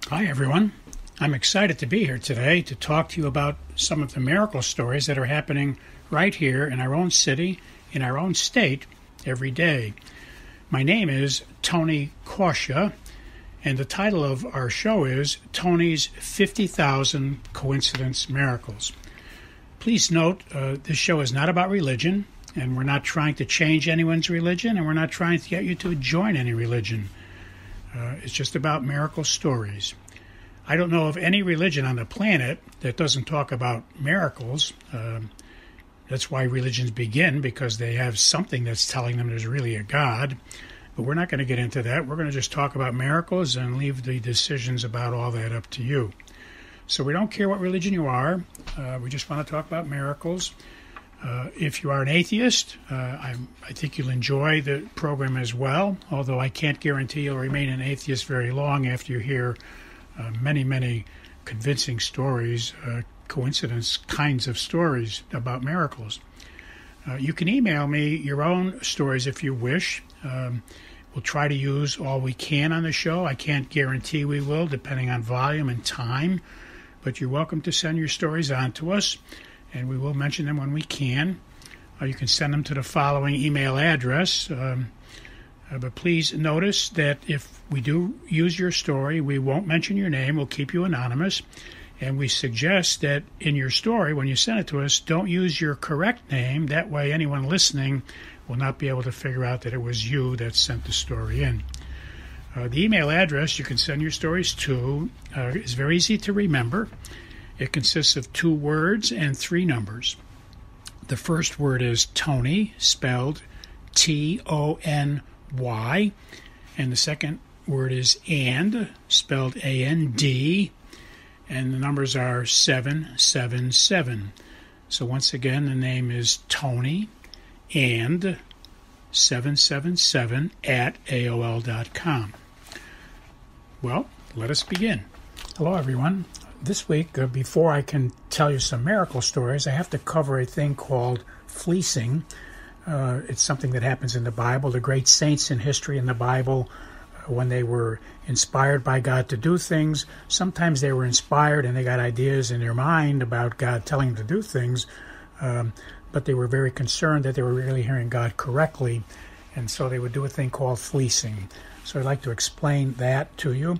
Hi, everyone. I'm excited to be here today to talk to you about some of the miracle stories that are happening right here in our own city, in our own state, every day. My name is Tony Kausha, and the title of our show is Tony's 50,000 Coincidence Miracles. Please note, this show is not about religion, and we're not trying to change anyone's religion, and we're not trying to get you to join any religion. It's just about miracle stories. I don't know of any religion on the planet that doesn't talk about miracles. That's why religions begin, because they have something that's telling them there's really a God. But we're not going to get into that. We're going to just talk about miracles and leave the decisions about all that up to you. So we don't care what religion you are. We just want to talk about miracles. If you are an atheist, I think you'll enjoy the program as well, although I can't guarantee you'll remain an atheist very long after you hear many convincing stories, coincidence kinds of stories about miracles. You can email me your own stories if you wish. We'll try to use all we can on the show. I can't guarantee we will, depending on volume and time, but you're welcome to send your stories on to us, and we will mention them when we can. You can send them to the following email address. But please notice that if we do use your story, we won't mention your name. We'll keep you anonymous. And we suggest that in your story, when you send it to us, don't use your correct name. That way anyone listening will not be able to figure out that it was you that sent the story in. The email address you can send your stories to is very easy to remember. It consists of 2 words and 3 numbers. The first word is Tony, spelled Tony, and the second word is and, spelled A-N-D, and the numbers are 777. So once again, the name is Tony and 777 at AOL.com. Well, let us begin. Hello, everyone. This week, before I can tell you some miracle stories, I have to cover a thing called fleecing. It's something that happens in the Bible. The great saints in history in the Bible, when they were inspired by God to do things, sometimes they were inspired and they got ideas in their mind about God telling them to do things, but they were very concerned that they were really hearing God correctly, and so they would do a thing called fleecing. So I'd like to explain that to you.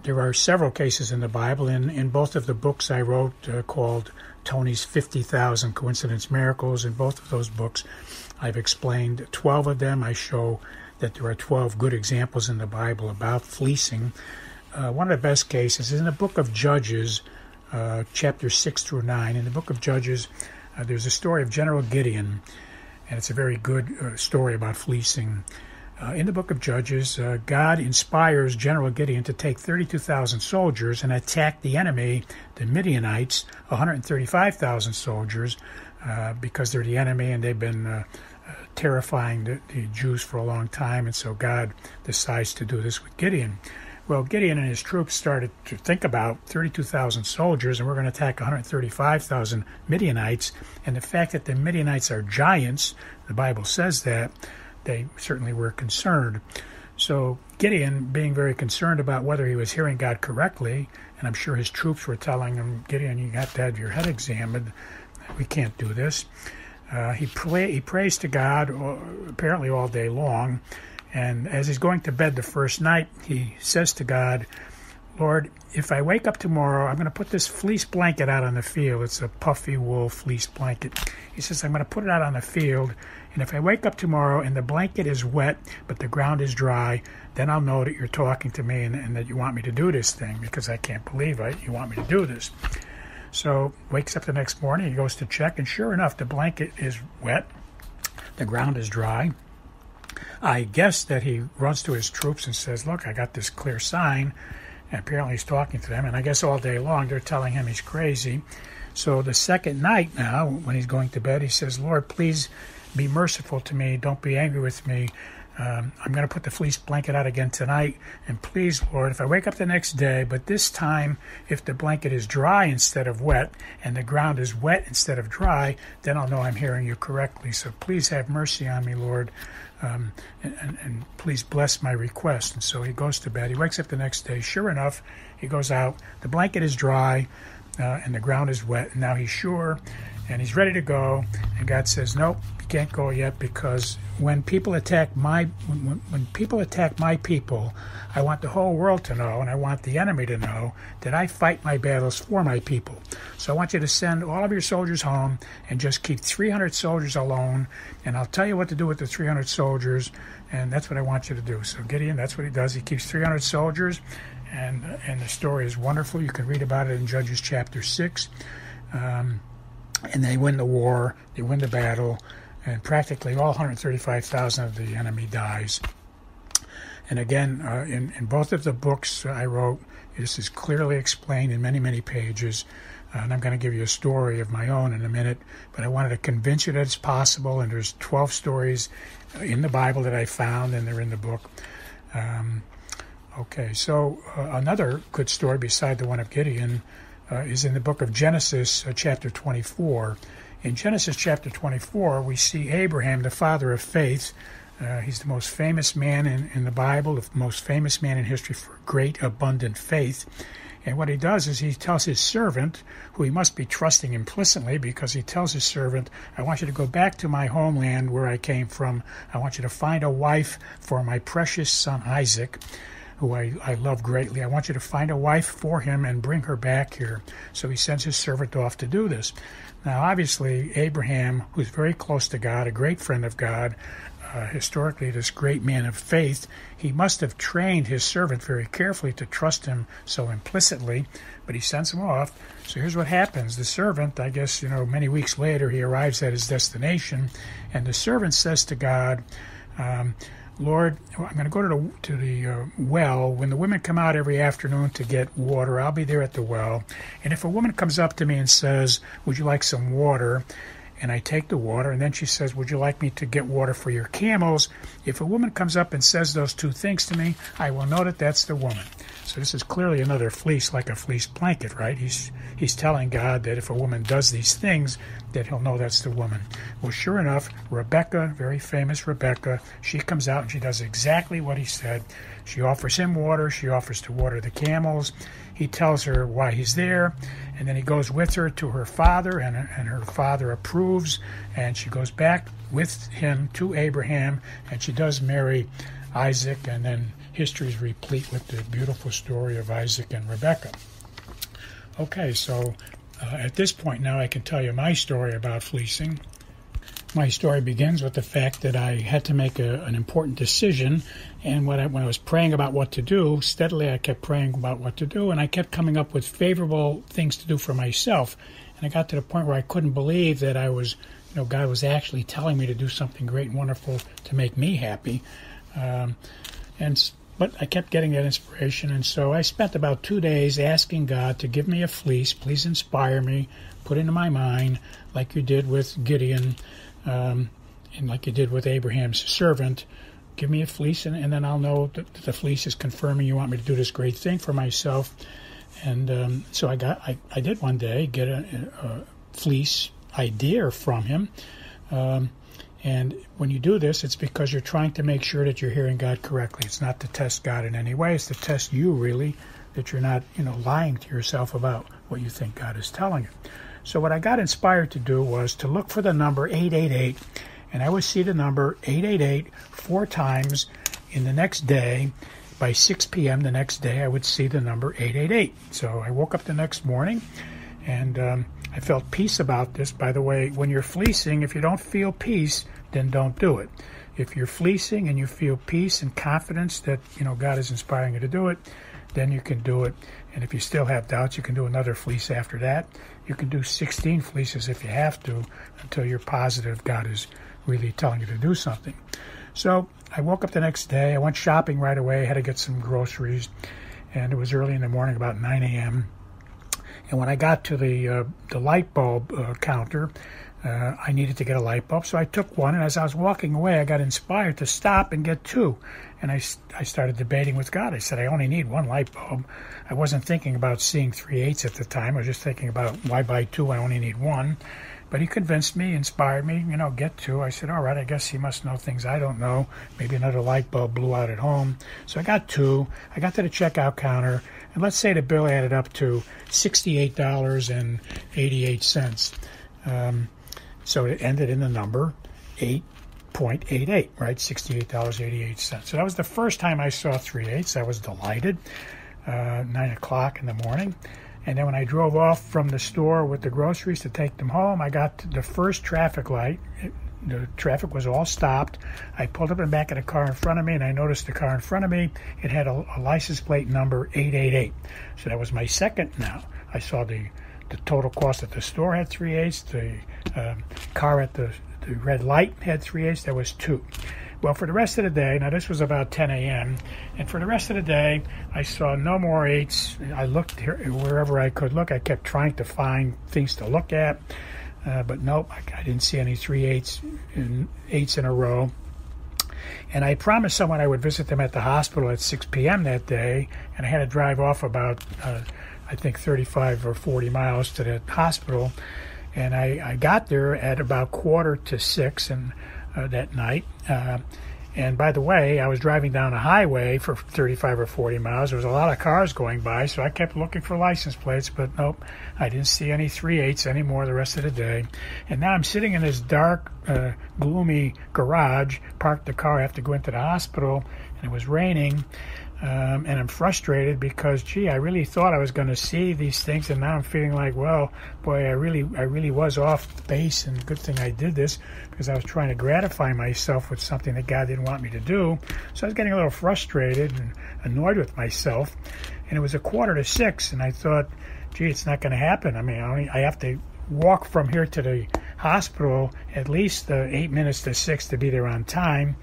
There are several cases in the Bible. In both of the books I wrote called Tony's 50,000 Coincidence Miracles, in both of those books I've explained 12 of them. I show that there are 12 good examples in the Bible about fleecing. One of the best cases is in the book of Judges, chapter 6 through 9. In the book of Judges, there's a story of General Gideon, and it's a very good story about fleecing. In the book of Judges, God inspires General Gideon to take 32,000 soldiers and attack the enemy, the Midianites, 135,000 soldiers, because they're the enemy and they've been terrifying the Jews for a long time, and so God decides to do this with Gideon. Well, Gideon and his troops started to think about 32,000 soldiers, and we're going to attack 135,000 Midianites, and the fact that the Midianites are giants, the Bible says that, they certainly were concerned. So Gideon, being very concerned about whether he was hearing God correctly, and I'm sure his troops were telling him, Gideon, you have to have your head examined. We can't do this. He prays to God apparently all day long, and as he's going to bed the first night, he says to God, Lord, if I wake up tomorrow, I'm going to put this fleece blanket out on the field. It's a puffy wool fleece blanket. He says, I'm going to put it out on the field, and if I wake up tomorrow and the blanket is wet, but the ground is dry, then I'll know that you're talking to me and that you want me to do this thing, because I can't believe it. You want me to do this. So wakes up the next morning, he goes to check, and sure enough, the blanket is wet. The ground is dry. I guess that he runs to his troops and says, look, I got this clear sign. And apparently he's talking to them, and I guess all day long they're telling him he's crazy. So the second night now, when he's going to bed, he says, Lord, please be merciful to me. Don't be angry with me. I'm going to put the fleece blanket out again tonight. And please, Lord, if I wake up the next day, but this time, if the blanket is dry instead of wet, and the ground is wet instead of dry, then I'll know I'm hearing you correctly. So please have mercy on me, Lord, and please bless my request. And so he goes to bed. He wakes up the next day. Sure enough, he goes out. The blanket is dry, and the ground is wet. And now he's sure, and he's ready to go. And God says, nope, you can't go yet, because when people attack when people attack my people, I want the whole world to know, and I want the enemy to know, that I fight my battles for my people. So I want you to send all of your soldiers home and just keep 300 soldiers alone, and I'll tell you what to do with the 300 soldiers, and that's what I want you to do. So Gideon, that's what he does. He keeps 300 soldiers, and the story is wonderful. You can read about it in Judges chapter 6. And they win the war, they win the battle, and practically all 135,000 of the enemy dies. And again, in both of the books I wrote, this is clearly explained in many, many pages. And I'm going to give you a story of my own in a minute, but I wanted to convince you that it's possible, and there's 12 stories in the Bible that I found, and they're in the book. Okay, so another good story beside the one of Gideon is in the book of Genesis, chapter 24. In Genesis chapter 24, we see Abraham, the father of faith. He's the most famous man in the Bible, the most famous man in history for great, abundant faith. And what he does is he tells his servant, who he must be trusting implicitly, because he tells his servant, I want you to go back to my homeland where I came from. I want you to find a wife for my precious son Isaac, who I love greatly. I want you to find a wife for him and bring her back here. So he sends his servant off to do this. Now, obviously, Abraham, who's very close to God, a great friend of God, historically this great man of faith, he must have trained his servant very carefully to trust him so implicitly, but he sends him off. So here's what happens. The servant, I guess, many weeks later, he arrives at his destination, and the servant says to God, Lord, I'm going to go to the well. When the women come out every afternoon to get water, I'll be there at the well. And if a woman comes up to me and says, would you like some water? And I take the water, and then she says, would you like me to get water for your camels? If a woman comes up and says those two things to me, I will know that that's the woman. So this is clearly another fleece, like a fleece blanket, right? He's telling God that if a woman does these things, that he'll know that's the woman. Well, sure enough, Rebecca, very famous Rebecca, she comes out and she does exactly what he said. She offers him water. She offers to water the camels. He tells her why he's there, and then he goes with her to her father, and her father approves, and she goes back with him to Abraham, and she does marry Isaac, and then history is replete with the beautiful story of Isaac and Rebecca. Okay, so at this point now I can tell you my story about fleecing. My story begins with the fact that I had to make an important decision, and when I was praying about what to do, steadily I kept praying about what to do, and I kept coming up with favorable things to do for myself. And I got to the point where I couldn't believe that God was actually telling me to do something great and wonderful to make me happy. But I kept getting that inspiration, and so I spent about 2 days asking God to give me a fleece. Please inspire me, put into my mind, like you did with Gideon, and like you did with Abraham's servant. Give me a fleece, and then I'll know that the fleece is confirming you want me to do this great thing for myself. And so I did one day get a fleece idea from him. And when you do this, it's because you're trying to make sure that you're hearing God correctly. It's not to test God in any way. It's to test you, really, that you're not, lying to yourself about what you think God is telling you. So what I got inspired to do was to look for the number 888, and I would see the number 888 4 times in the next day. By 6 p.m. the next day, I would see the number 888. So I woke up the next morning, and I felt peace about this. By the way, when you're fleecing, if you don't feel peace, then don't do it. If you're fleecing and you feel peace and confidence that, God is inspiring you to do it, then you can do it. And if you still have doubts, you can do another fleece after that. You can do 16 fleeces if you have to, until you're positive God is really telling you to do something. So I woke up the next day. I went shopping right away. I had to get some groceries, and it was early in the morning, about 9 a.m. And when I got to the light bulb counter, I needed to get a light bulb, so I took one, and as I was walking away, I got inspired to stop and get two. And I started debating with God. I said, I only need one light bulb. I wasn't thinking about seeing 3/8 at the time. I was just thinking about why buy two, I only need one. But he convinced me, inspired me, get two. I said, all right, I guess he must know things I don't know. Maybe another light bulb blew out at home. So I got two. I got to the checkout counter, and let's say the bill added up to $68.88. So it ended in the number 8.88, right? $68.88. So that was the first time I saw 3/8. I was delighted. 9 o'clock in the morning. And then when I drove off from the store with the groceries to take them home, I got to the first traffic light. The traffic was all stopped. I pulled up in the back of the car in front of me, and I noticed the car in front of me, it had a license plate number 888. So that was my second now. I saw the total cost at the store had 3/8. The car at the red light had 3/8. There was two. Well, for the rest of the day, now this was about 10 a.m., and for the rest of the day, I saw no more 8s. I looked wherever I could look. I kept trying to find things to look at, but nope, I didn't see any 3/8s in a row. And I promised someone I would visit them at the hospital at 6 p.m. that day, and I had to drive off about, I think, 35 or 40 miles to the hospital. And I got there at about 5:45 that night. And by the way, I was driving down a highway for 35 or 40 miles. There was a lot of cars going by, so I kept looking for license plates, but nope, I didn't see any 3/8s anymore the rest of the day. And now I'm sitting in this dark, gloomy garage, parked the car, I have to go into the hospital, and it was raining. And I'm frustrated because, gee, I really thought I was going to see these things, and now I'm feeling like, well, boy, I really was off base, and good thing I did this because I was trying to gratify myself with something that God didn't want me to do. So I was getting a little frustrated and annoyed with myself, and it was 5:45, and I thought, gee, it's not going to happen. I mean, I have to walk from here to the hospital at least 8 minutes to 6 to be there on time.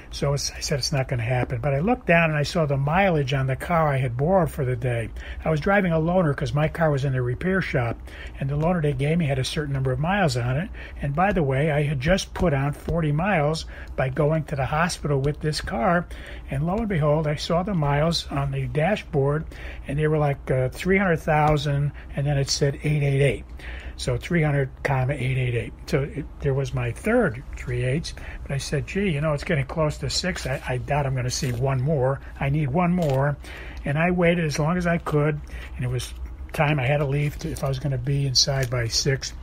So I said it's not going to happen. But I looked down and I saw the mileage on the car I had borrowed for the day. I was driving a loaner because my car was in the repair shop, and the loaner they gave me had a certain number of miles on it. And by the way, I had just put on 40 miles by going to the hospital with this car. And lo and behold, I saw the miles on the dashboard, and they were like 300,000, and then it said 888. So 300,888. So there was my third 3/8. But I said, gee, it's getting close to 6. I doubt I'm going to see one more. I need one more. And I waited as long as I could. And it was time I had to leave if I was going to be inside by 6.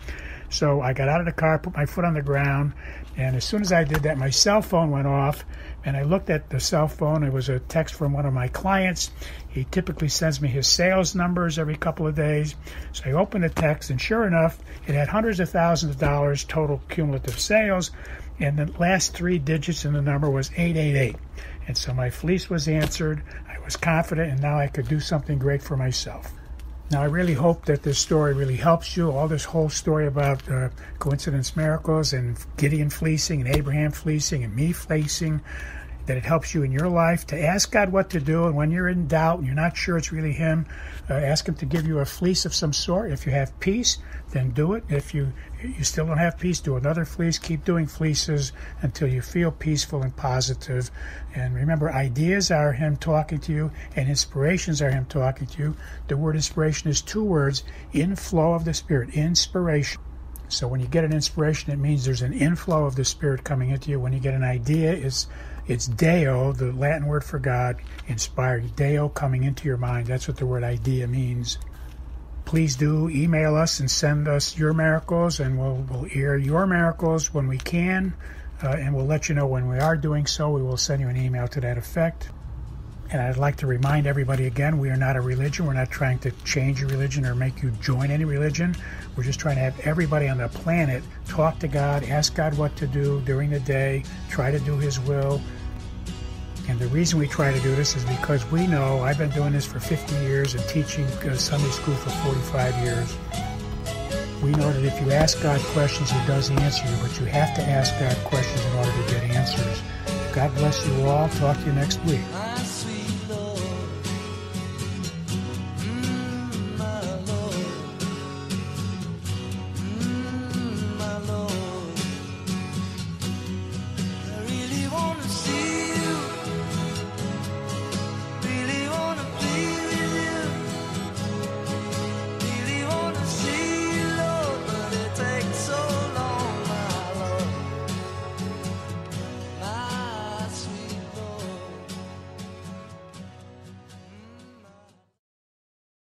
So I got out of the car, put my foot on the ground. And as soon as I did that, my cell phone went off. And I looked at the cell phone. It was a text from one of my clients. He typically sends me his sales numbers every couple of days. So I opened the text, and sure enough, it had hundreds of thousands of dollars total cumulative sales, and the last 3 digits in the number was 888. And so my fleece was answered. I was confident, and now I could do something great for myself. Now, I really hope that this story really helps you. All this whole story about coincidence miracles and Gideon fleecing and Abraham fleecing and me fleecing, that it helps you in your life to ask God what to do. And when you're in doubt and you're not sure it's really Him, ask Him to give you a fleece of some sort. If you have peace, then do it. If you still don't have peace, do another fleece. Keep doing fleeces until you feel peaceful and positive. And remember, ideas are Him talking to you, and inspirations are Him talking to you. The word inspiration is 2 words, inflow of the Spirit, inspiration. So when you get an inspiration, it means there's an inflow of the Spirit coming into you. When you get an idea, it's Deo, the Latin word for God, inspired. Deo coming into your mind. That's what the word idea means. Please do email us and send us your miracles, and we'll air your miracles when we can, and we'll let you know when we are doing so. We will send you an email to that effect. And I'd like to remind everybody again, we are not a religion. We're not trying to change your religion or make you join any religion. We're just trying to have everybody on the planet talk to God, ask God what to do during the day, try to do His will. And the reason we try to do this is because we know, I've been doing this for 50 years and teaching Sunday school for 45 years. We know that if you ask God questions, He does answer you, but you have to ask God questions in order to get answers. God bless you all. Talk to you next week.